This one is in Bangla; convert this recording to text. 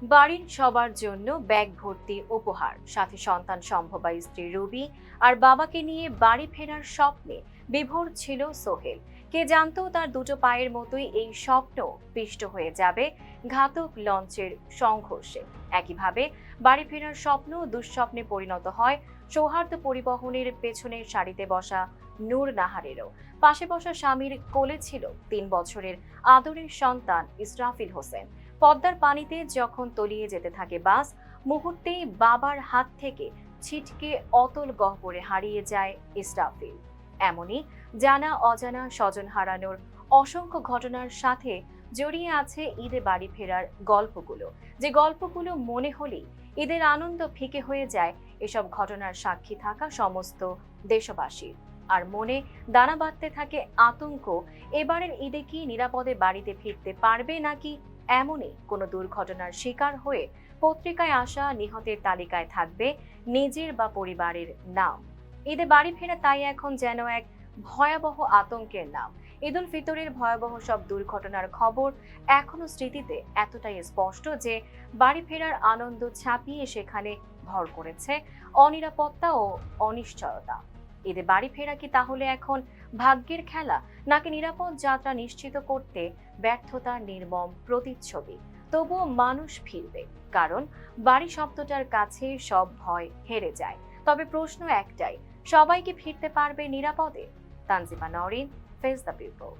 বাড়ির সবার জন্য ব্যাগ ভর্তি উপহার, সাথে সন্তান সম্ভবা স্ত্রী রুবি আর বাবাকে নিয়ে বাড়ি ফেরার স্বপ্নে বিভোর ছিল সোহেল। কে জানতো তার দুটো পায়ের মতোই এই স্বপ্ন পিষ্ট হয়ে যাবে ঘাতক লঞ্চের সংঘর্ষে। একইভাবে বাড়ি ফেরার স্বপ্ন দুঃস্বপ্নে পরিণত হয় সৌহার্দ্য পরিবহনের পেছনের সারিতে বসা নূর নাহারেরও। পাশে বসা স্বামীর কোলে ছিল ৩ বছরের আদরের সন্তান ইসরাফিল হোসেন। পদ্মার পানিতে যখন তলিয়ে যেতে থাকে বাস, মুহূর্তেই বাবার হাত থেকে ছিটকে অতল গহ্বরে হারিয়ে যায় ইসরাফিল। এমনই জানা অজানা স্বজন হারানোর অসংখ্য ঘটনার সাথে জড়িয়ে আছে ঈদে বাড়ি ফেরার গল্পগুলো, যে গল্পগুলো মনে হলেই ঈদের আনন্দ ফিকে হয়ে যায় এসব ঘটনার সাক্ষী থাকা সমস্ত দেশবাসীর। আর মনে দানা বাঁধতে থাকে আতঙ্ক, এবারের ঈদে কি নিরাপদে বাড়িতে ফিরতে পারবে, নাকি এমনই কোনো দুর্ঘটনার শিকার হয়ে পত্রিকায় আসা নিহতের তালিকায় থাকবে নিজের বা পরিবারের নাম। ঈদে বাড়ি ফেরা তাই এখন যেন এক ভয়াবহ আতঙ্কের নাম। ঈদ উল ফিতরের ভয়াবহ সব দুর্ঘটনার খবর এখনো স্মৃতিতে এতটাই স্পষ্ট যে বাড়ি ফেরার আনন্দ ছাপিয়ে সেখানে ভর করেছে অনিরাপত্তা ও অনিশ্চয়তা। ঈদে বাড়ি ফেরা কি তাহলে এখন ভাগ্যের খেলা, নাকি নিরাপদ যাত্রা নিশ্চিত করতে ব্যর্থতার নির্মম প্রতিচ্ছবি? তবুও মানুষ ফিরবে, কারণ বাড়ি শব্দটার কাছে সব ভয় হেরে যায়। তবে প্রশ্ন একটাই, সবাই কি ফিরতে পারবে নিরাপদে? Tanjima Nowrin, face the people.